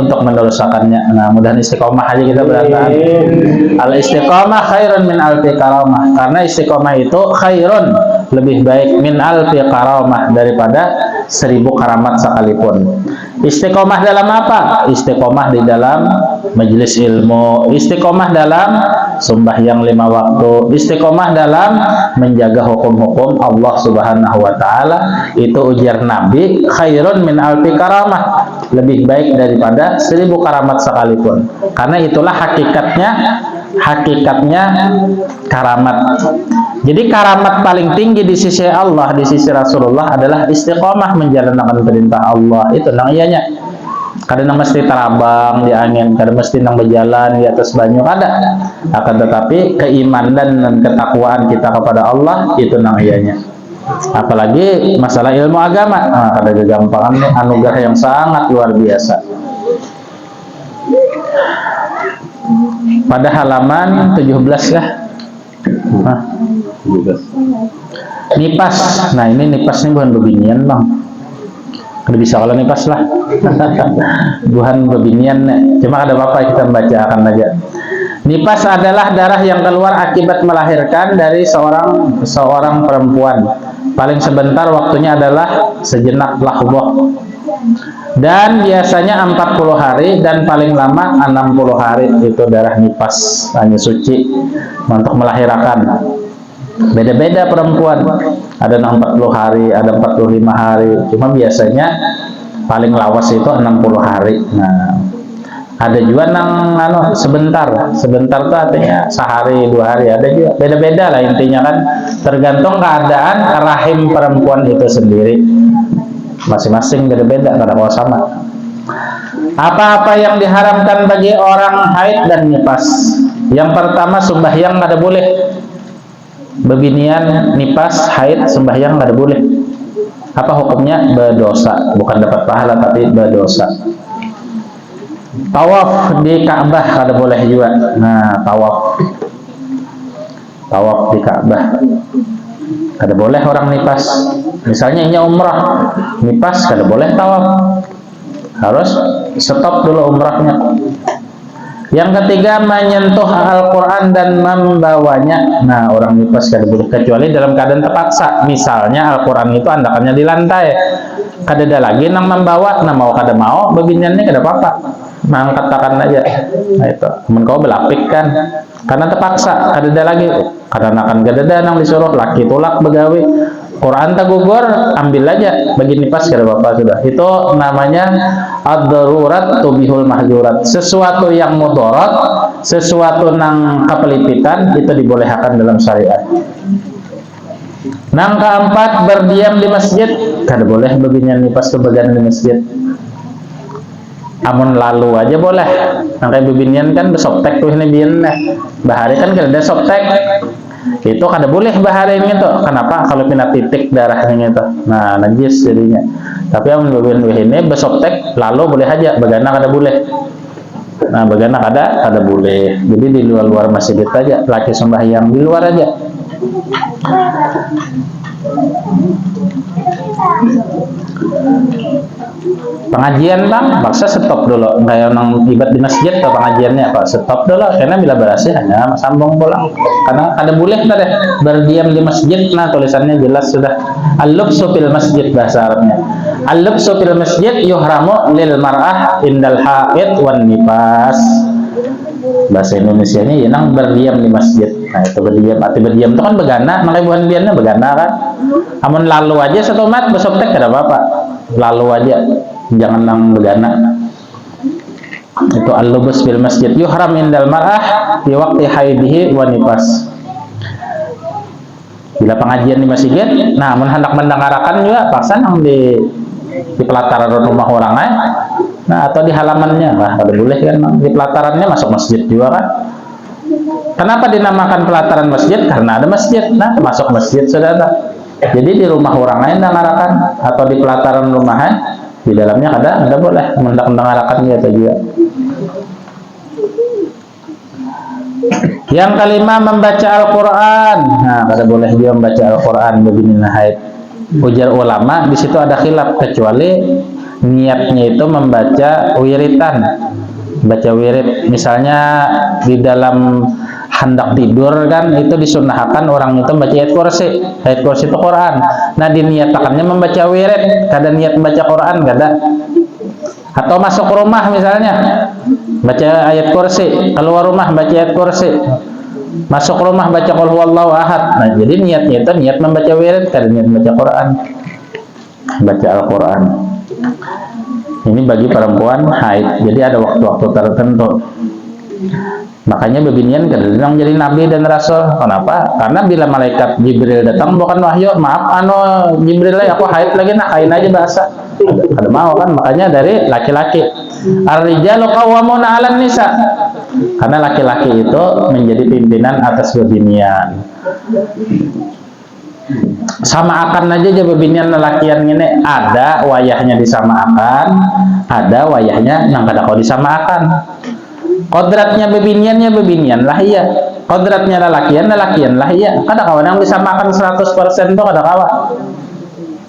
untuk mendosakannya. Nah, mudah istiqomah aja kita berantakan. Al istiqomah khairun min alfi karamah. Karena istiqomah itu khairun, lebih baik min alfi karamah, daripada 1000 karamat sekalipun. Istiqomah dalam apa? Istiqomah di dalam majelis ilmu, istiqomah dalam sembahyang 5 waktu, istiqomah dalam menjaga hukum-hukum Allah Subhanahu wa taala. Itu ujar Nabi, khairun min alfi karamah, lebih baik daripada 1000 karamat sekalipun. Karena itulah hakikatnya karamat. Jadi karamat paling tinggi di sisi Allah, di sisi Rasulullah adalah istiqomah menjalankan perintah Allah. Itu nang iyanya. Kadang mesti terabang di angin, kadang mesti nang berjalan di atas banyu, ada. Akan tetapi keimanan dan ketakwaan kita kepada Allah itu nang iyanya. Apalagi masalah ilmu agama, ada kegampangan anugerah yang sangat luar biasa. Pada halaman 17 ya. Nipas. Nah, ini nipas ini bukan bebinian, Bang. Udah bisa kalau nipas lah. Bukan bebinian. Cuma ada apa kita baca akan aja. Nipas adalah darah yang keluar akibat melahirkan dari seorang perempuan. Paling sebentar waktunya adalah sejenak lahzah. Dan biasanya 40 hari dan paling lama 60 hari itu darah nipas, hanya suci untuk melahirkan. Beda-beda perempuan, ada 40 hari, ada 45 hari, cuma biasanya paling lawas itu 60 hari. Nah, ada juga nang sebentar tuh artinya sehari 2 hari, ada juga beda-beda lah intinya kan, tergantung keadaan rahim perempuan itu sendiri. Masing-masing beda-beda, kadang kalau sama. Apa-apa yang diharamkan bagi orang haid dan nipas? Yang pertama, sembahyang nggak ada boleh. Bebinian, nipas, haid, sembahyang nggak ada boleh. Apa hukumnya? Berdosa, bukan dapat pahala tapi berdosa. Tawaf di Ka'bah kada boleh juga. Nah, tawaf di Ka'bah kada boleh orang nipas. Misalnya ini umrah, nipas kada boleh tawaf, harus stop dulu umrahnya. Yang ketiga, menyentuh Al-Quran dan membawanya. Nah, orang nipas kada boleh kecuali dalam keadaan terpaksa. Misalnya Al-Quran itu andakannya di lantai, kada ada lagi nang membawa. Nah, mau kada mau beginiannya kada apa-apa, mengatakan aja. Nah, itu temen kau belapik kan, karena terpaksa kada ada lagi. Karena akan kada ada nang disuruh laki tolak begawi. Quran tak gugur, ambil aja bagi nipas kada apa-apa sudah. Itu namanya ad-darurat tubihul mahjurat. Sesuatu yang mudarat, sesuatu nang kepelipitan itu dibolehkan dalam syariat. Nang keempat, berdiam di masjid kada boleh baginya nipas kebagian di masjid. Amun lalu aja boleh. Nang kayak bibinian kan besoptek tuh ini bian bahari kan kada ada soptek. Itu kada boleh bahari ini tuh. Kenapa? Kalau pindah titik darahnya itu, nah najis jadinya. Tapi amun bagian ini besoptek lalu boleh aja, bagana kada boleh. Nah, bagana kada boleh. Jadi di luar masjid aja, laki sembahyang di luar aja. Pengajian bang, maksa stop dulu. Kayak orang ibadah di masjid atau pengajiannya apa? Stop dulu. Karena bila berhasil hanya sambung pulang. Karena ada boleh deh berdiam di masjid. Nah, tulisannya jelas sudah. Al-lubsu fil masjid bahasa Arabnya. Al-lubsu fil masjid yuhramu lil mar'ah indal haid wan nifas. Bahasa Indonesianya ya nang berdiam di masjid. Nah, itu berdiam, arti berdiam itu kan begana, makanya bukan biarnya begana kan. Amun lalu aja satu mat besok tek kada apa-apa. Lalu aja, jangan nang begana. Itu al-lubus fil masjid yuhram indal mar'ah fi waqti haidihi wa nifas. Bila pengajian di masjid, nah mun hendak mendengarkan juga paksa nang di pelataran rumah orang nah atau di halamannya, nah kada boleh kan di pelatarannya masuk masjid juga kan. Kenapa dinamakan pelataran masjid? Karena ada masjid. Nah, masuk masjid sudah ada. Jadi di rumah orang lain mendengarkan atau di pelataran rumahan di dalamnya ada boleh mendengarkan gitu juga. Yang kelima, membaca Al-Quran. Nah, kada boleh dia membaca Al-Quran begini haid. Ujar ulama di situ ada khilaf, kecuali niatnya itu membaca wiritan, baca wirid. Misalnya di dalam hendak tidur kan itu disunahkan orang itu baca ayat kursi. Ayat kursi itu Quran. Nah diniatakannya membaca wirid, kada niat membaca Quran kada. Atau masuk rumah misalnya baca ayat kursi, keluar rumah baca ayat kursi, masuk rumah baca qul huwallahu ahad. Nah jadi niatnya itu niat membaca wirid, kada niat membaca Quran, baca Al-Quran. Ini bagi perempuan haid, jadi ada waktu-waktu tertentu. Makanya bebinian kadang jadi nabi dan rasul. Kenapa? Karena bila malaikat Jibril datang bukan wahyu, maaf Jibril aku haid lagi, nah haid aja bahasa. Ada mau kan, makanya dari laki-laki. Ar-rijalu qawwamuna 'alan nisa. Karena laki-laki itu menjadi pimpinan atas bebinian. Sama akan aja bebinian lelakian ini ada wayahnya disamakan, ada wayahnya nang kada kau disamakan. Kodratnya bebiniannya bebinian lah iya, kodratnya lelakian lah iya. Kada kawan yang disamakan 100% tuh kada kawan,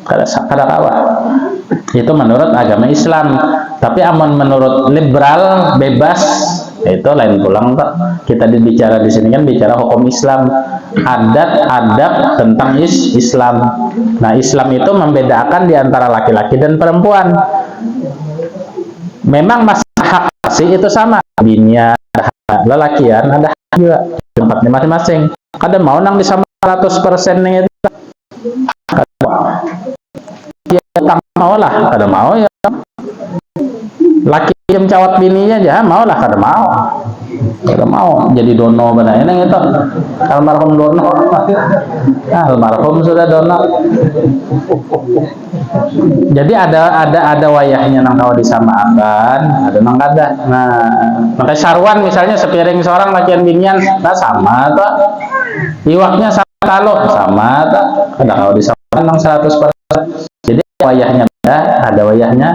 kada kawan. Itu menurut agama Islam. Tapi aman menurut liberal bebas itu lain pulang tak. Kita bicara di sini kan bicara hukum Islam, adat-adat tentang Islam. Nah Islam itu membedakan di antara laki-laki dan perempuan. Memang masalah hak asasi itu sama, binian lelakian ada hak juga tempatnya masing-masing. Kada mau nang disama 100% nih itu. Ya tak mau lah, kada mau ya. Laki yang cawat bininya aja mau lah, kada mau jadi dono benar ini itu almarhum dono. Almarhum sudah dono. Jadi ada wayahnya nang kau disamakan, ada nang kada. Nah makanya sarwan misalnya sepiring seorang lakian binian nah sama tuh, iwaknya sama kalau sama tuh, kada kau disamakan nang 100%. Jadi wayahnya ada wayahnya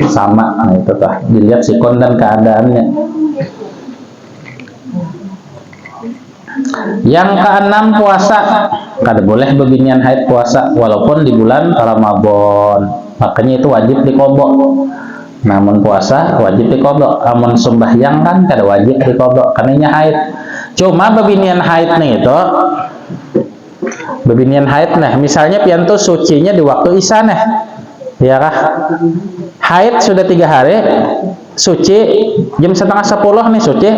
sama. Nah itu tuh dilihat sikon dan keadaannya. Yang keenam puasa, kada boleh bebinian haid puasa walaupun di bulan Ramadan, makanya itu wajib diqodho. Namun puasa wajib diqodho, amun sembahyang kan kada wajib diqodho karena haid. Cuma bebinian haid nih itu bebinian haid nah misalnya piantu sucinya di waktu isya nih ya kah, haid sudah 3 hari suci jam 9:30 nih suci,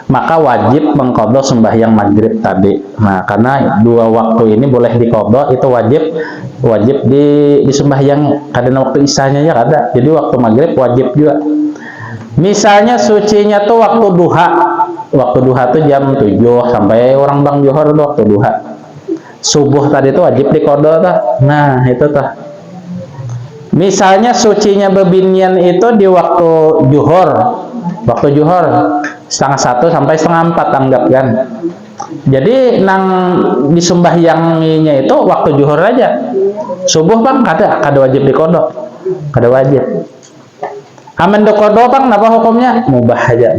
maka wajib mengqodho sembahyang maghrib tadi. Nah karena 2 waktu ini boleh diqodho, itu wajib disembahyang karena waktu isyanya ya kada, jadi waktu maghrib wajib juga. Misalnya sucinya tuh waktu duha tuh jam 7 sampai orang bang johor tuh waktu duha. Subuh tadi tuh wajib diqodho tuh. Nah itu tuh misalnya sucinya bebinian itu di waktu juhur 3:30 sampai 3:30 anggap kan. Jadi nang disembahyanginya itu waktu juhur aja. Subuh bang kada wajib diqodho, kada wajib. Aman diqodho bang napa hukumnya? Mubah aja,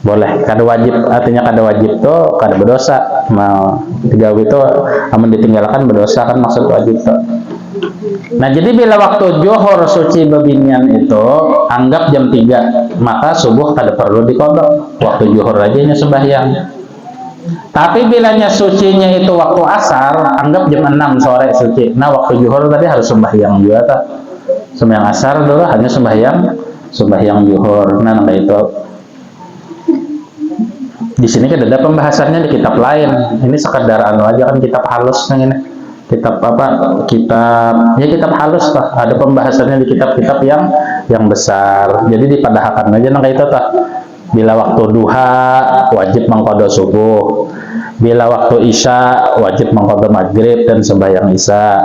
boleh, kada wajib. Artinya kada wajib tuh kada berdosa. Mau tiga itu aman ditinggalkan berdosa kan maksud wajib tuh. Nah jadi bila waktu johor suci bebinian itu anggap jam 3, maka subuh kada perlu diqodho, waktu johor aja nya sembahyang. Tapi bilanya sucinya itu waktu asar, anggap jam 6 sore suci, nah waktu johor tadi harus sembahyang juga tak. Sembahyang asar dulu hanya sembahyang johor. Nah kayak itu di sini kan ada pembahasannya di kitab lain, ini sekedar aja kan kitab halus yang ini. Kitab halus lah, ada pembahasannya di kitab-kitab yang besar. Jadi dipadahkan aja nang itu tah. Bila waktu duha wajib mengqodho subuh, bila waktu isya wajib mengqodho maghrib dan sembahyang isya,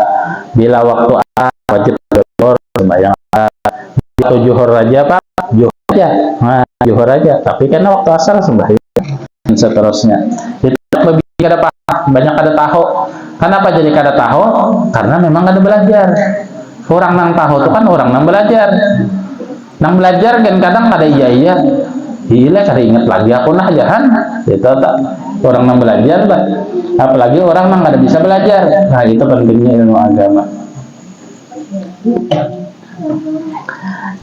bila waktu asar wajib zuhur sembahyang asar, waktu zuhur aja pak zuhur aja, tapi karena waktu asar sembahyang dan seterusnya. Itu kada banyak kada tahu. Kenapa jadi kada tahu? Karena memang kada belajar. Orang nang tahu itu kan orang nang belajar. Nang belajar kan kadang kada iya gila kada ingat lagi aku nah jahan. Itu tak orang nang belajar bah. Apalagi orang nang kada bisa belajar. Nah itu pentingnya ilmu agama.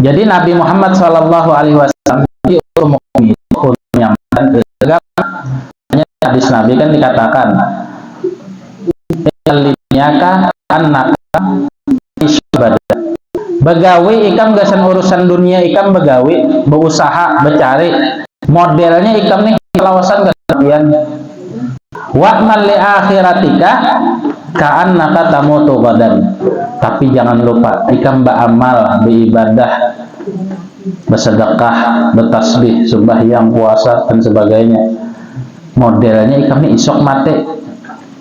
Jadi Nabi Muhammad Shallallahu Alaihi Wasallam di umum yang hadis Nabi kan dikatakan niaka annaka ibadah begawi ikam gasan urusan dunia ikam begawi berusaha becari modelnya ikam nih lawasan kalian wa'mal li akhiratika ka'annaka tamutu ghadan. Tapi jangan lupa ikam beramal, beribadah, bersedekah, bertasbih, sembahyang, puasa dan sebagainya. Modelnya ikam nih isok mati.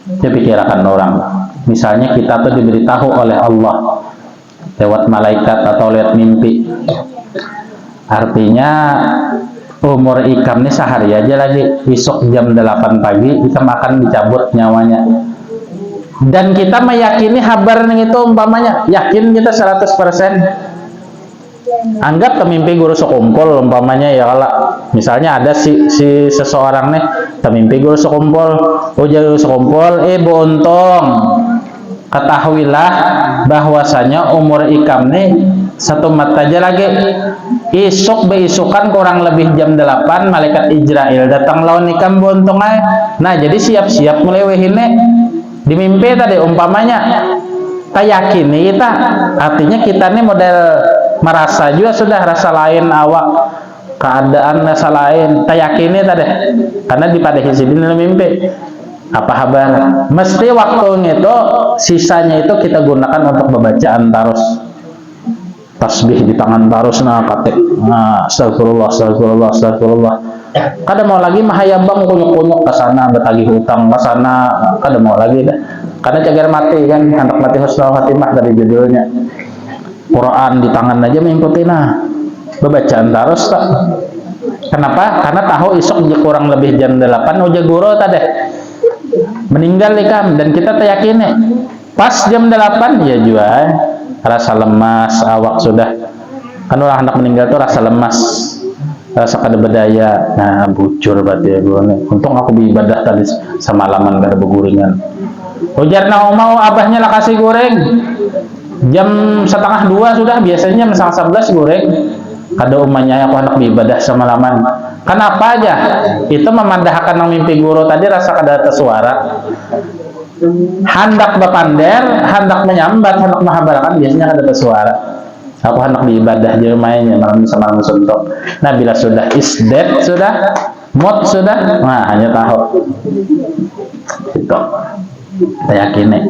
Dipikirkan orang. Misalnya kita tuh diberitahu oleh Allah lewat malaikat atau lewat mimpi. Artinya umur ikam nih sehari aja lagi, besok jam 8 pagi ikam akan dicabut nyawanya. Dan kita meyakini kabar itu umpamanya, yakin kita 100%. Anggap temimpi guru sekumpul umpamanya ya, kalau misalnya ada si seseorang nih temimpi guru sekumpul, guru sekumpul, buntung. Ketahuilah bahwasanya umur ikam nih satu mata aja lagi. Isuk beisukan kurang lebih jam 8 malaikat Israel datang lawan ikam buntung aja. Nah jadi siap-siap mulai wehine di mimpi tadi umpamanya kita yakini kita, artinya kita nih model merasa juga sudah rasa lain awak keadaan rasa lain kita yakini tadi karena di pada hisidin mimpi apa kabar mesti waktunya itu sisanya itu kita gunakan untuk pembacaan tarus tasbih di tangan tarus katik astagfirullah astagfirullah astagfirullah. Kada mau lagi mahayabang kunyuk-kunyuk ke sana bertagih hutang ke sana, kada mau lagi dah. Karena cagar mati kan, anak mati husnul khatimah dari judulnya. Quran di tangan aja mengikuti bacaan terus tak. Kenapa? Karena tahu isok kurang lebih jam 8 uja guru tadi meninggal ikam dan kita teyakini pas jam 8 ya juga rasa lemas awak sudah kan orang anak meninggal tuh rasa lemas rasa kada berdaya. Nah bujur berarti ya gue nih. Untung aku beribadah tadi semalaman kada beguringan. Ujar mau abahnya lah kasih goreng jam 1:30 sudah biasanya jam 11 goreng. Kada umanya aku anak beribadah semalaman. Kenapa aja? Itu memandahkan yang mimpi guru tadi rasa kada tersuara. Hendak berpander, hendak menyambat, hendak mahabarakan biasanya kada tersuara. Aku hendak beribadah di rumahnya malam sama malam suntuk. Nah bila sudah is dead sudah mood sudah, nah hanya tahu itu kita yakini.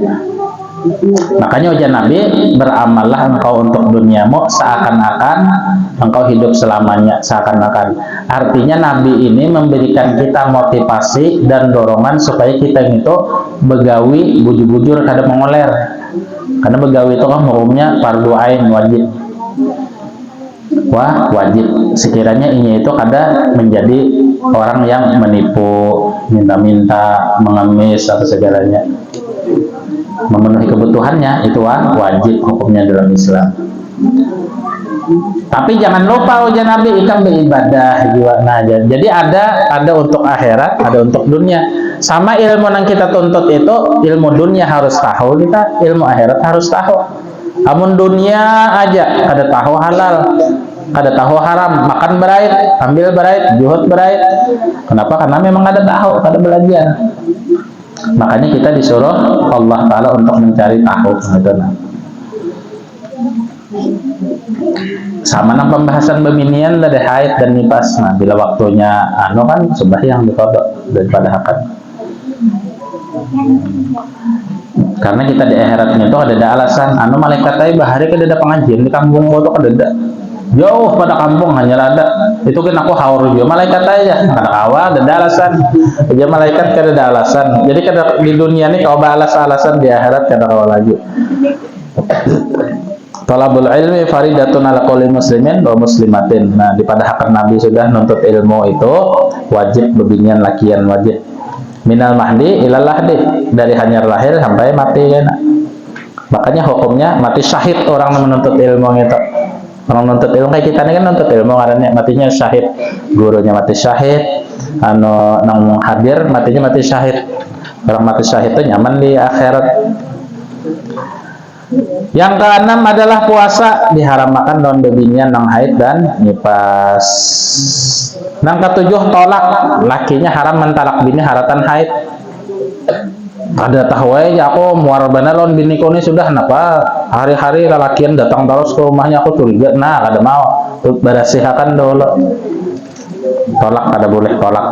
Makanya ujian Nabi beramallah engkau untuk duniamu seakan-akan engkau hidup selamanya seakan-akan. Artinya Nabi ini memberikan kita motivasi dan dorongan supaya kita itu begawi bujur-bujur kada mengoler. Karena begawi itu kan hukumnya fardu ain wajib. Wah wajib sekiranya ini itu kada menjadi orang yang menipu, minta-minta, mengemis atau segalanya. Memenuhi kebutuhannya itu wajib hukumnya dalam Islam. Tapi jangan lupa ujian Nabi ikam beribadah juga. Nah, jadi ada untuk akhirat, ada untuk dunia. Sama ilmu yang kita tuntut itu ilmu dunia harus tahu kita, ilmu akhirat harus tahu. Amun dunia aja kada tahu halal, kada tahu haram, makan berait, ambil berait, juhud berait. Kenapa? Karena memang kada tahu, kada belajar. Makanya kita disuruh Allah Ta'ala untuk mencari tahu. Sama nang pembahasan beminian dari haid dan nifas. Nah, bila waktunya kan sembahyang dikodok daripada akad. Karena kita di akhiratnya itu ada alasan. Malaikat tadi bahari kada ada pengajian di kampung itu kada jauh pada kampung hanya ada itu kan aku haur juga malaikat aja kada awal ada alasan aja malaikat kada ada alasan. Jadi kada di dunia ini kau alasan di akhirat kada kau lagi. Talabul ilmi faridatun ala kulli muslimin wa muslimatin. Nah, di pada hak Nabi sudah nuntut ilmu itu wajib bebinian lakian wajib. Minal mahdi ilal lahdi, dari hanyar lahir sampai mati kan. Makanya hukumnya mati syahid orang yang menuntut ilmu itu. Orang nuntut ilmu kayak kita ini kan nuntut ilmu karena matinya syahid, gurunya mati syahid, nang hadir matinya mati syahid. Orang mati syahid itu nyaman di akhirat. Yang keenam adalah puasa diharamkan lawan bebinian nang haid dan nifas. Nang ketujuh tolak, lakinya haram mentalak bini haratan haid. Ada tahu aja aku muar bener lawan biniku ini sudah kenapa hari-hari lalakian datang terus ke rumahnya, aku curiga. Nah kada mau berasihakan dulu, tolak, kada boleh tolak.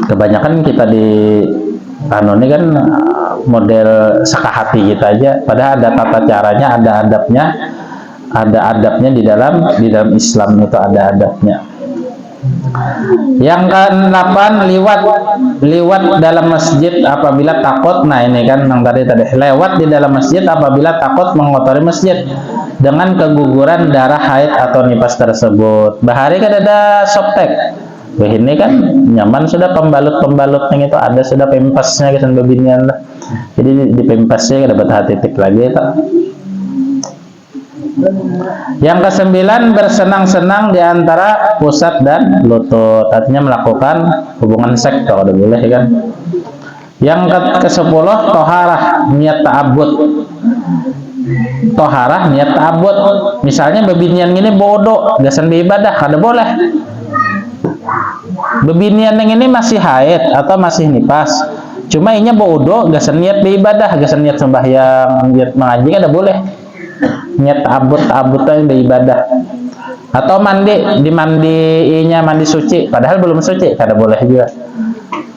Kebanyakan kita di ini kan model sekahati kita aja, padahal ada tata caranya, ada adabnya di dalam Islam itu ada adabnya. Yang ke-8 liwat dalam masjid apabila takut. Nah ini kan yang tadi lewat di dalam masjid apabila takut mengotori masjid dengan keguguran darah haid atau nifas tersebut. Bahari kan ada softtek. Ini kan nyaman sudah pembalut-pembalutnya itu ada sudah pempasnya kesan bebinian lah. Jadi di pempasnya dapat hati titik lagi itu. Yang ke-9 bersenang-senang di antara pusat dan lutut, artinya melakukan hubungan seks kalau udah boleh kan. Yang ke-10 toharah niat ta'abbud. Toharah niat ta'abbud. Misalnya bebinian ini bodoh, gasan beribadah, kada boleh. Bebinian yang ini masih haid atau masih nifas, cuma inya bodoh, gasan niat beribadah, gasan niat sembahyang, niat mengaji kada boleh. Niat ta'abbud yang beribadah. Atau mandi suci padahal belum suci, kada boleh juga.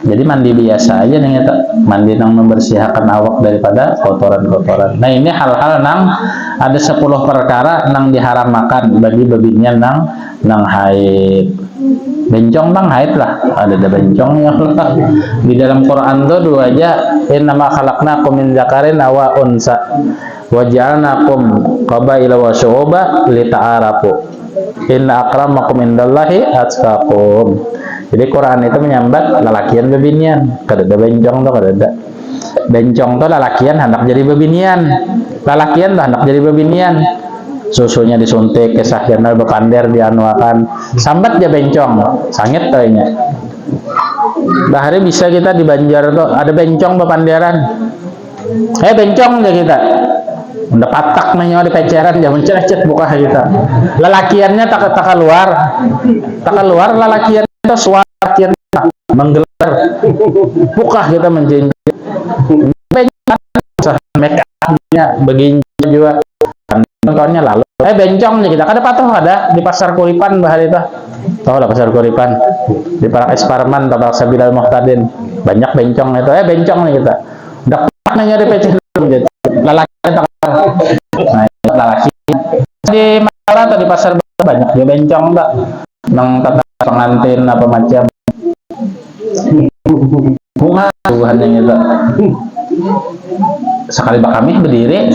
Jadi mandi biasa aja nih, mandi nang membersihkan awak daripada kotoran-kotoran. Nah ini hal-hal nang ada 10 perkara nang diharamkan bagi bebinian nang haid. Bencong bang haid lah, ada bencongnya lah. Di dalam Quran tuh dua aja, innama khalaqnakum min dzakarin wa unsa waja'alnakum qabaila wa syu'uba lita'arafu inna akramakum indallahi atqakum. Jadi Quran itu menyambat lalakian bebinian, kada ada bencong tuh, kada ada. Bencong tuh lalakian hendak jadi bebinian, lalakian tuh hendak jadi bebinian. Susunya disuntik, kesahkian berpander dianuakan, sambat aja bencong, sangit kayaknya. Bahari bisa kita di Banjar tuh ada bencong berpanderan. Bencong aja kita. Udah patak nanya di peceran jangan cerecet buka kita. Lalakiannya tak keluar lalakian itu suara menggelar. Buka kita menjenjang. Mekanya begini juga. Kawannya lalu. Bencong nih kita. Kada patuh ada di pasar Kuripan bahari itu. Tahu lah pasar Kuripan. Di Parak Esparman, Tabak Sabilal Muhtadin. Banyak bencong itu. Bencong nih kita. Udah patak nanya di peceran. Lalakian tak. Nah, laki di Malang atau di pasar banyak dia bencong mbak, nang kata pengantin apa macam bunga Tuhan yang itu. Sekali bakami berdiri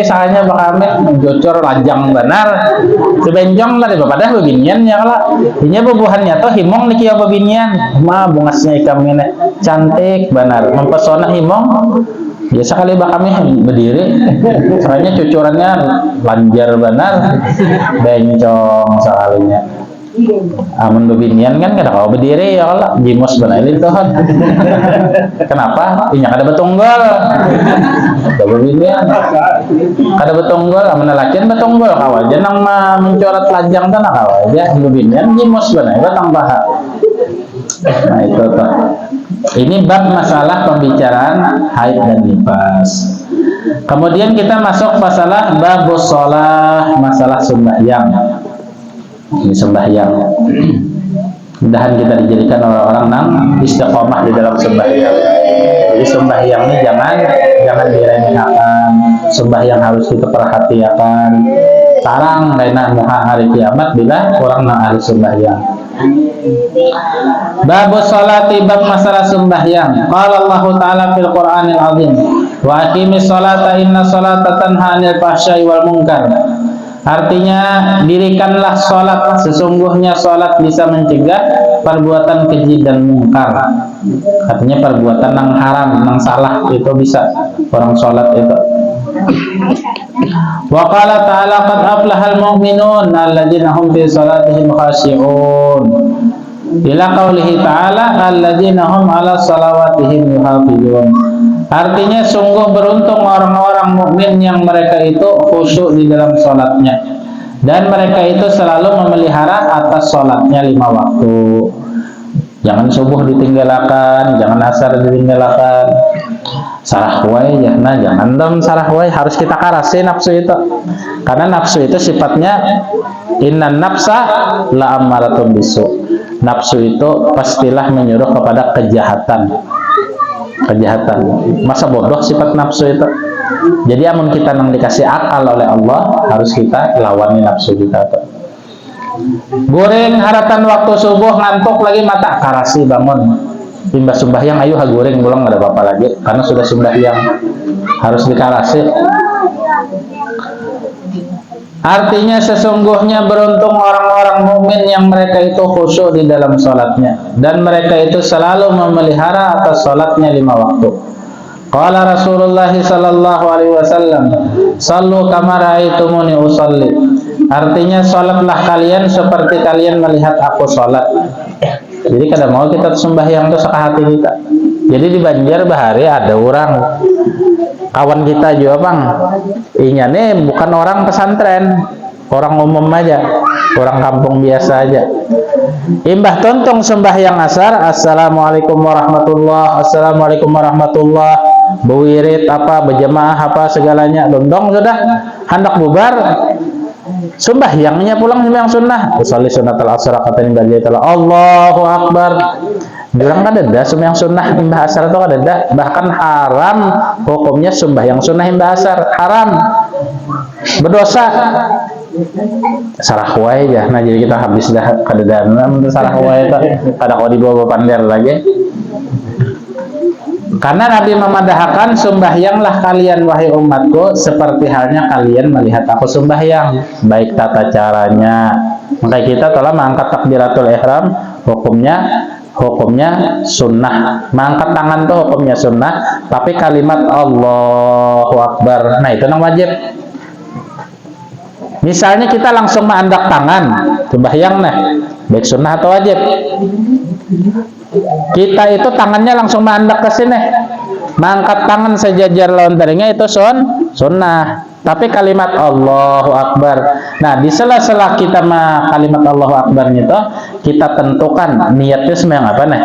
soalnya bakami jocor lajang benar sebenjong lah di pada bebinian ya kalau ini bubuhannya tuh himong nih kia bebinian mah bungasnya ikam ini cantik benar mempesona himong. Ya sekali bakami berdiri, soalnya cucurannya lanjar benar, bencong sekalinya. Amun bebinian kan kada kau berdiri ya kalau jimus benar itu kan. Kenapa? Inya kada betunggol. Kada bebinian, kada betunggol. Amun lakian betunggol kau aja nang mencoret lajang tanah kau aja bebinian jimus benar itu tambah. Nah itu tuh. Ini bab masalah pembicaraan haid dan nifas. Kemudian kita masuk masalah babus shalah, masalah sembahyang. Ini sembahyang. Mudahan kita dijadikan orang-orang nang istiqomah di dalam sembahyang. Jadi sembahyang ini jangan diremehkan. Sembahyang harus kita perhatikan. Sarang lainnya muha hari kiamat bila orang nang ahli sembahyang. Babus sholati, bab masalah sembahyang. Qala Allah Ta'ala fil Qur'anil Azim, wa aqimis sholata inna sholata tanha 'anil fahsya'i wal munkar. Artinya dirikanlah sholat, sesungguhnya sholat bisa mencegah perbuatan keji dan mungkar. Artinya perbuatan yang haram, yang salah itu bisa orang sholat itu. Wa qala ta'ala qad aflahal mu'minun alladzina hum fi sholatihim khashi'un. ila qaulihi ta'ala alladzina hum 'ala salawatihim yuhafizun. Artinya sungguh beruntung orang-orang mukmin yang mereka itu khusyuk di dalam salatnya dan mereka itu selalu memelihara atas salatnya 5 waktu. Jangan subuh ditinggalkan, jangan asar ditinggalkan. Sarah wae ya, nah jangan dong sarah wae, harus kita karasi nafsu itu. Karena nafsu itu sifatnya innan nafsa la ammaratun bisu. Nafsu itu pastilah menyuruh kepada kejahatan. Kejahatan. Masa bodoh sifat nafsu itu. Jadi amun kita nang dikasih akal oleh Allah, harus kita lawani nafsu kita tuh. Goreng haratan waktu subuh ngantuk lagi mata karasi bangun timbas sembahyang ayo goreng pulang nggak ada apa-apa lagi karena sudah sembahyang harus dikarasi. Artinya sesungguhnya beruntung orang-orang mukmin yang mereka itu khusyuk di dalam salatnya dan mereka itu selalu memelihara atas salatnya 5 waktu. Qala Rasulullah sallallahu alaihi wasallam, "Shallu kama ra'aitumuni usalli." Artinya salatlah kalian seperti kalian melihat aku salat. Jadi kadang mau kita sembahyang tuh sekahati kita. Jadi di Banjarbahari ada orang kawan kita juga bang, inya nih bukan orang pesantren, orang umum aja, orang kampung biasa aja. Imbah tontong sembahyang asar, assalamualaikum warahmatullah, assalamualaikum warahmatullah, bewirit apa, berjamaah apa segalanya, dondong sudah, hendak bubar. Sembahyangnya pulang sembahyang sunnah, usolli sunnatul asar katain bajailah Allahu akbar. Diorang kan ada sembahyang sunnah imbah asar itu kan ada, bahkan haram hukumnya sembahyang sunnah imbah asar, haram, berdosa. Sarah wae ya, nah jadi kita habis dah kadedana mun sarah wae itu kada kau dibawa pandai lagi. Karena Nabi memadahkan sembahyanglah kalian wahai umatku seperti halnya kalian melihat aku sembahyang, baik tata caranya. Maka kita telah mengangkat takbiratul ihram, hukumnya sunnah. Mengangkat tangan tuh hukumnya sunnah, tapi kalimat Allahu Akbar, nah itu yang wajib. Misalnya kita langsung mengandak tangan, sembahyang nah, baik sunnah atau wajib. Kita itu tangannya langsung mengandak ke sini, mengangkat tangan sejajar lawan taringnya itu sunnah. Tapi kalimat Allahu Akbar, nah di sela-sela kita kalimat Allahu Akbar itu kita tentukan niatnya sembahyang apa nih.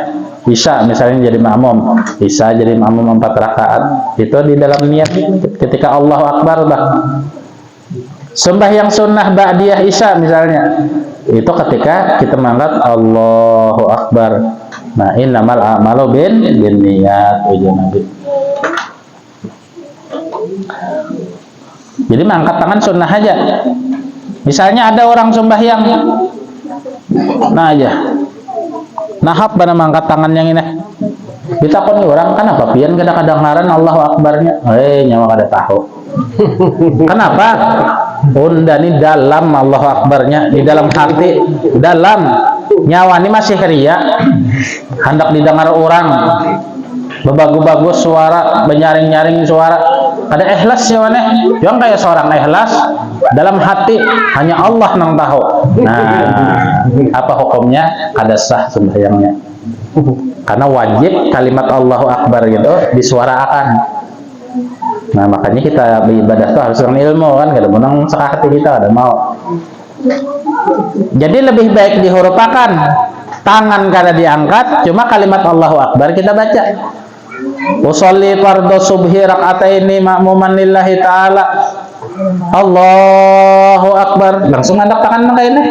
Bisa misalnya jadi makmum, bisa jadi makmum 4 rakaat. Itu di dalam niat ketika Allahu Akbar bah. Sembahyang sunnah ba'diyah isya misalnya, itu ketika kita mengangkat Allahu Akbar. Nah, innamal a'malu binniyat ujian Nabi. Jadi mengangkat tangan sunnah aja. Misalnya ada orang sembahyang, nah aja, nahap bana mengangkat tangan yang ini. Ditakoni orang kan apa pian kadang-kadang ngaran Allahu Akbarnya, nyawa kada tahu. Kenapa? Undani dalam Allahu Akbarnya, di dalam hati, dalam nyawa ini masih ria, hendak didengar orang, bebagus-bagus suara, benyaring-nyaring suara, ada ikhlas ya mana? Jangan kayak seorang ikhlas dalam hati hanya Allah yang tahu. Nah, apa hukumnya? Kada sah sembahyangnya. Karena wajib kalimat Allahu Akbar gitu disuarakan. Nah makanya kita beribadah tuh harus dengan ilmu kan, kada menang sekahati kita kada mau. Jadi lebih baik dihurufakan, tangan kada diangkat, cuma kalimat Allahu Akbar kita baca. Usolli fardhu subhi raka'ataini ma'muman lillahi ta'ala. Allahu Akbar, langsung angkat tangan kayak ini.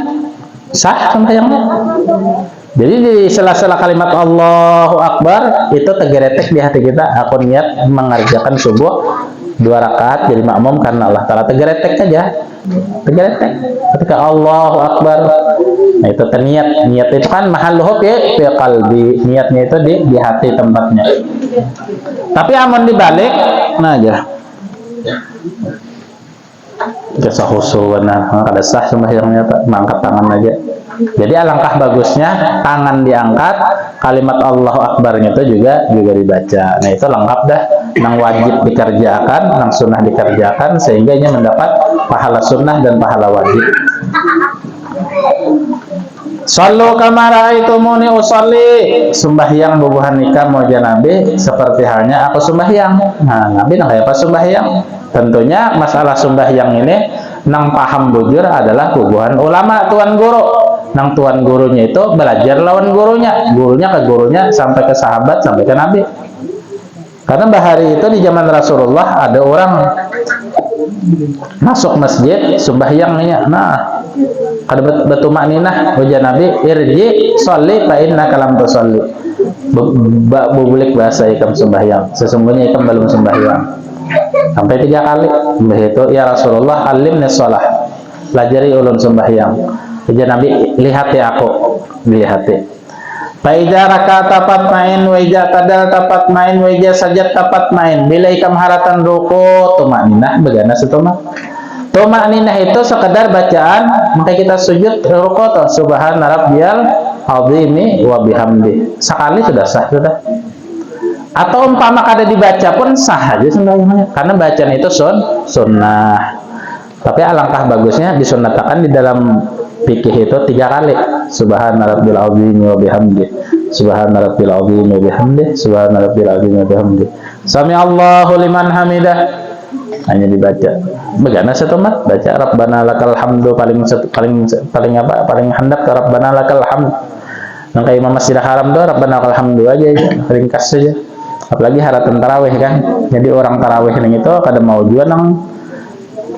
Sah sembahyangnya. Jadi di sela-sela kalimat Allahu Akbar itu tergeretek di hati kita, aku niat mengerjakan subuh 2 rakaat jadi makmum karena Allah Ta'ala, tergeretek aja, tergeretek ketika Allahu Akbar. Nah itu terniat, niat itu kan mahalluhu fi qalbi, niatnya itu di hati tempatnya. Tapi amun dibalik, nah aja jasa khusus benar, kada sah sembahyangnya mengangkat tangan aja. Jadi alangkah bagusnya tangan diangkat, kalimat Allahu Akbarnya itu juga dibaca. Nah itu lengkap dah, yang wajib dikerjakan, yang sunnah dikerjakan, sehingga ini mendapat pahala sunnah dan pahala wajib. Sallu kama raaitumuni usolli, sembahyang bubuhan nikah moja Nabi seperti halnya aku sembahyang. Nah, Nabi nang kayak apa sembahyang? Tentunya masalah sembahyang ini nang paham bujur adalah bubuhan ulama, tuan guru. Nang tuan gurunya itu belajar lawan gurunya ke gurunya, sampai ke sahabat, sampai ke Nabi. Karena bahari itu di zaman Rasulullah ada orang masuk masjid sembahyangnya, nah kada betul makninah ujar Nabi, irji sholli fa innaka lam tusolli. Bubulik bahasa ikam sembahyang, sesungguhnya ikam belum sembahyang. Sampai 3 kali. Begitu, ya Rasulullah alimni sholah, pelajari ulun sembahyang. Ujar Nabi, lihat ya aku, dilihat. Faida raka tapat main, waja tadal tapat main, waja sajat tapat main. Bila ikam haratan ruku, tumakninah begana setuma. Tumakninah itu sekedar bacaan, maka kita sujud ruku tuh subhana rabbiyal azimi wa bihamdi. Sekali sudah sah sudah. Atau umpama kada dibaca pun sah aja sembahyangnya, karena bacaan itu sunnah. Tapi alangkah bagusnya disunnahkan di dalam fikih itu 3 kali. Subhana rabbil azim wa bihamdi. Subhana rabbil azim wa bihamdi. Subhana rabbil azim wa bihamdi. Sami Allahu liman hamidah. Hanya dibaca. Begana setemat baca Rabbana lakal hamdu, paling apa? Paling handap ke Rabbana lakal hamd. Nang kayak Imam Masjidil Haram tuh Rabbana lakal hamdu aja, ringkas saja. Apalagi haratan tarawih kan. Jadi orang tarawih ini itu kada mau juga nang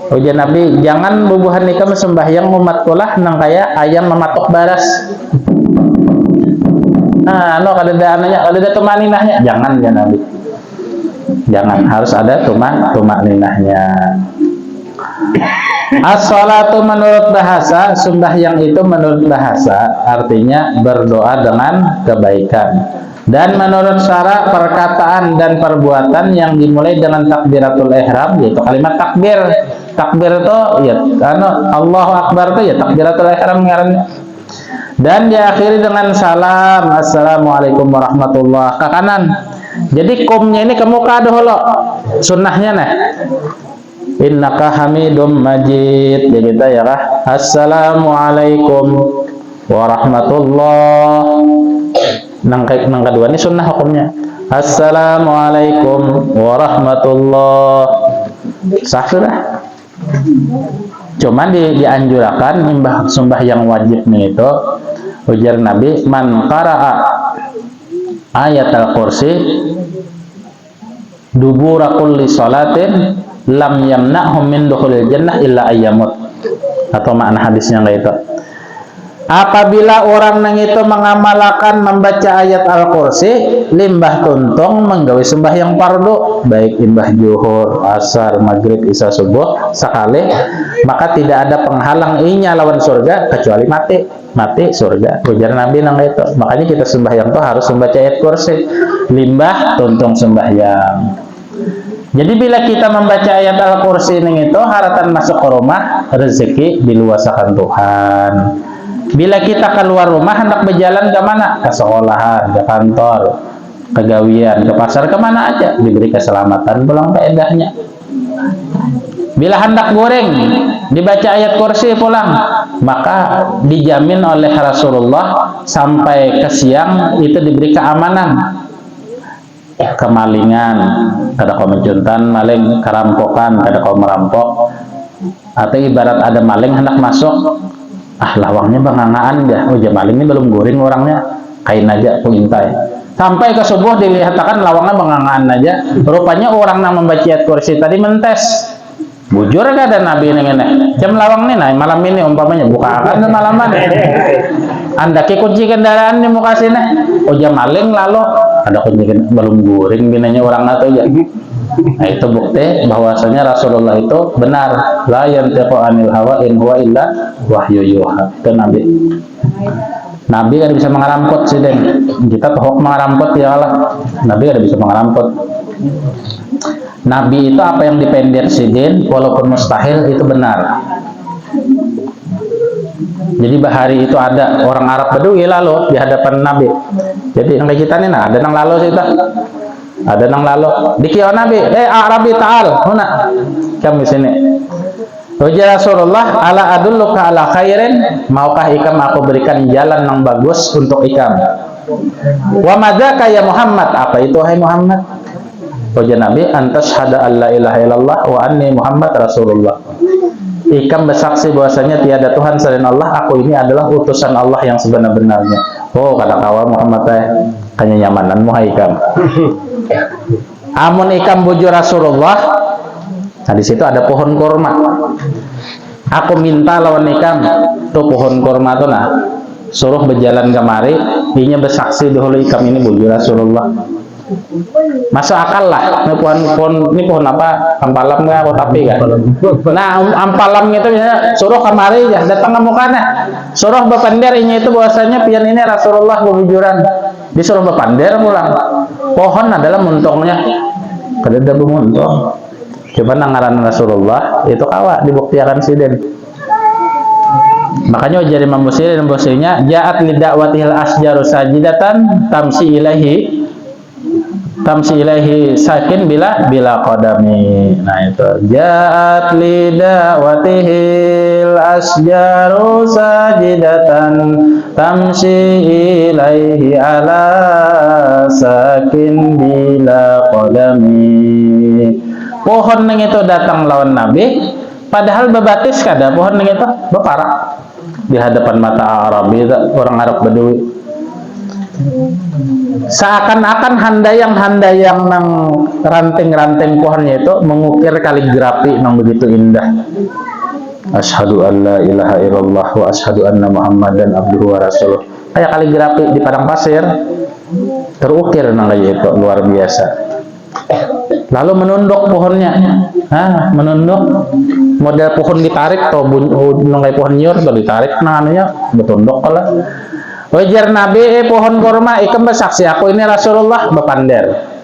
ujian Nabi, jangan bubuhan nikah sembahyang umat kulah nang kaya ayam mematok baras. Nah, no kada ada ananya, kada ada tumaninahnya. Jangan ya Nabi. Jangan, harus ada tumaninahnya. As-sholatu menurut bahasa, sembahyang itu menurut bahasa artinya berdoa dengan kebaikan. Dan menurut syara perkataan dan perbuatan yang dimulai dengan takbiratul ihram, yaitu kalimat takbir. Takbir itu ya karena Allahu Akbar itu ya takbiratul ihram ngarannya. Dan diakhiri dengan salam, assalamualaikum warahmatullah ke kanan. Jadi kumnya ini ke muka dahulu. Sunnahnya nah. Innaka hamidum majid. Ya kita ya kah? Assalamualaikum warahmatullah. Nang kedua ini sunnah hukumnya. Assalamualaikum warahmatullah. Sah sudah. Cuma dianjurkan sembahyang wajib nih itu ujar Nabi, man qara'a ayat al-kursi dubura kulli salatin lam yamna'hum min dukhulil jannah illa ayyamut. Atau makna hadisnya kayak itu. Apabila orang nang itu mengamalkan membaca ayat Al-Kursi, limbah tuntung menggawe sembahyang fardu, baik limbah zuhur, asar, maghrib, isya, subuh sekali, maka tidak ada penghalang inya lawan surga kecuali mati surga. Ujar Nabi nang itu. Makanya kita sembahyang tuh harus membaca ayat Kursi, limbah tuntung sembahyang. Jadi bila kita membaca ayat Al-Kursi ini itu haratan masuk ke rumah, rezeki diluasakan Tuhan. Bila kita keluar rumah hendak berjalan ke mana? Ke sekolahan, ke kantor, ke gawian, ke pasar, kemana aja diberi keselamatan pulang keedahnya. Bila hendak goreng dibaca ayat Kursi pulang, maka dijamin oleh Rasulullah sampai ke siang itu diberi keamanan. Kemalingan, kada kau mencuntan maling, kerampokan, kada kau merampok. Atau ibarat ada maling hendak masuk, lawangnya bangangaan dah, maling ini belum goreng orangnya, kain aja pengintai. Sampai ke subuh dilihatkan lawangnya bangangaan aja. Rupanya orang yang membaca ayat Kursi tadi mentes. Bujur gak ada Nabi ini jam lawang nih, nah malam ini umpamanya buka akan malaman. Anda kunci kendaraan di muka sini, maling lalu ada kunci belum goreng binanya orang atau ya. Nah itu bukti bahwasanya Rasulullah itu benar, la yantiqu anil hawa in huwa illa wahyu yuha. Itu Nabi kan bisa mengerampot sih den. Kita tohok mengerampot ya Allah. Nabi kan bisa mengerampot. Nabi itu apa yang dipender sidin walaupun mustahil itu benar. Jadi bahari itu ada orang Arab Badui lalu di hadapan Nabi. Jadi yang kita nih ada nang lalu sih tak? Ada nang lalu di kiau Nabi, Arabi ta'al, mana? Kami sini. Ujar Rasulullah, ala adulluka ala khairin, maukah ikam aku berikan jalan yang bagus untuk ikam? Wa madzaka ya Muhammad, apa itu hai Muhammad? Ujar Nabi, antas hada alla ilaha illallah wa anni Muhammad Rasulullah. Ikam bersaksi bahwasanya tiada Tuhan selain Allah, aku ini adalah utusan Allah yang sebenar-benarnya. Oh, kata kawan Muhammad teh kanya nyamananmu hai ikam. Amun ikam bujur Rasulullah, nah di situ ada pohon kurma. Aku minta lawan ikam tuh pohon kurma tuh nah, suruh berjalan kemari, inya bersaksi dahulu ikam ini bujur Rasulullah. Masuk akal lah, ini pohon apa? Ampalam nggak? Atau tapi kan? Nah, ampalam itu misalnya suruh kemari ya, datang ke mukanya, suruh berpander ini itu bahwasanya pian ini Rasulullah berbujuran, disuruh berpander pulang. Pohon adalah muntongnya, kada ada muntong. Coba nangaran Rasulullah itu kawa dibuktikan sidin. Makanya jadi Imam Busiri dan Busirinya ja'at li da'watihil asjaru sajidatan tamsi ilaihi sakin bila qadami. Nah itu ja'at li da'watihil asjaru sajidatan tamsi ilaihi ala sakin bila qadami. Pohon yang itu datang lawan Nabi, padahal bebatis kada pohon yang itu beparak di hadapan mata Arabi, orang Arab Badui. Seakan-akan handayang nang ranting-ranting pohonnya itu mengukir kaligrafi yang begitu indah. Asyhadu an la ilaha illallah wa asyhadu anna Muhammadan abduhu wa rasuluh. Kayak kaligrafi di padang pasir terukir nang kayak itu luar biasa. Lalu menunduk pohonnya, menunduk model pohon ditarik atau nongkai pohon nyur atau ditarik, anunya betunduk kalau. Wajar Nabi pohon kurma ikam bersaksi aku ini Rasulullah bepander.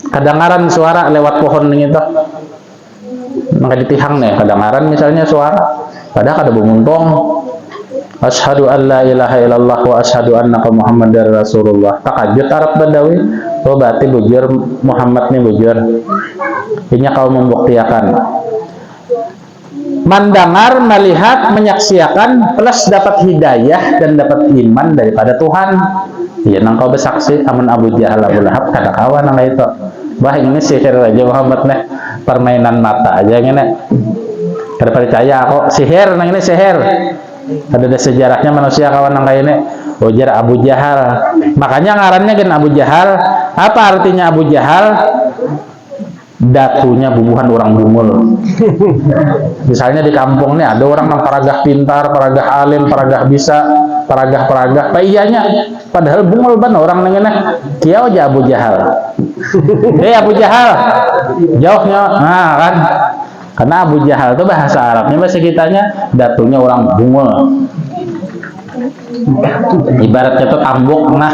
Kedengaran suara lewat pohon itu, maka ditihang nih kedengaran misalnya suara, padahal kada bumuntung. Asyhadu an la ilaha illallah wa asyhadu annaka Muhammadar Rasulullah. Takajud Arab Badawi, oh berarti bujur Muhammad nih bujur. Ini kau membuktikan. Mendengar, melihat, menyaksikan plus dapat hidayah dan dapat iman daripada Tuhan. Iya nang kau bersaksi amun Abu Jahal Abu Lahab kada kawan nang itu. Bah ini sihir aja Muhammad nih, permainan mata aja ngene. Kada percaya aku sihir nang ini sihir. Ada sejarahnya manusia kawan yang kayak ini. Ujar Abu Jahal, makanya ngarannya kan Abu Jahal. Apa artinya Abu Jahal? Datunya bubuhan orang bungul. Misalnya di kampung nih ada orang yang paragah pintar, paragah alim, paragah bisa, paragah paiyanya, padahal bungul ban orang nengeneh. Kiau aja Abu Jahal. Abu Jahal jauhnya, nah kan. Karena Abu Jahal itu bahasa Arabnya, bahasa kitanya datunya orang bungul. Ibaratnya itu tambuk, nah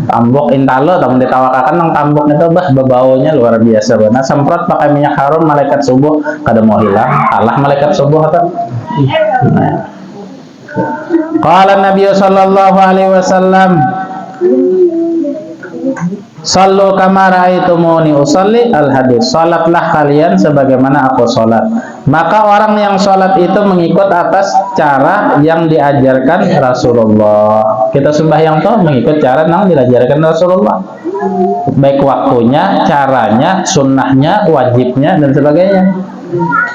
tambuk intalo, tamun ditawakakan nang tambuk itu bah bebaunya luar biasa. Nah semprot pakai minyak harum malaikat subuh kada mau hilang, kalah malaikat subuh atau. Qala Nabi sallallahu alaihi wasallam, sallu kama ra'aitumuni usalli, al-hadis. Salatlah kalian sebagaimana aku salat. Maka orang yang salat itu mengikut atas cara yang diajarkan Rasulullah. Kita sembahyang tuh mengikut cara yang diajarkan Rasulullah. Baik waktunya, caranya, sunnahnya, wajibnya dan sebagainya.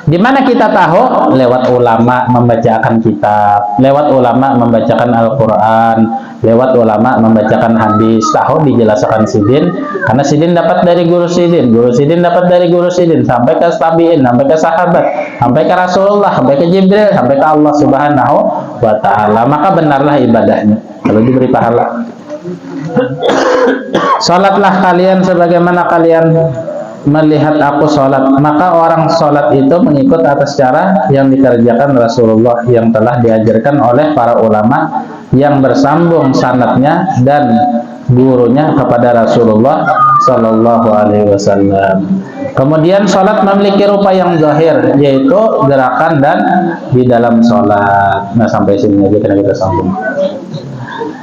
Di mana kita tahu? Lewat ulama membacakan kitab, lewat ulama membacakan Al-Quran, lewat ulama membacakan hadis. Tahu dijelaskan sidin, karena sidin dapat dari guru sidin dapat dari guru sidin, sampai ke tabiin, sampai ke sahabat, sampai ke Rasulullah, sampai ke Jibril, sampai ke Allah Subhanahu wa Ta'ala. Maka benarlah ibadahnya kalau diberi pahala. Salatlah kalian sebagaimana kalian melihat aku sholat. Maka orang sholat itu mengikut atas cara yang dikerjakan Rasulullah, yang telah diajarkan oleh para ulama yang bersambung sanadnya dan gurunya kepada Rasulullah Sallallahu Alaihi Wasallam. Kemudian sholat memiliki rupa yang zahir, yaitu gerakan dan di dalam sholat. Nah sampai sini aja kita sambung.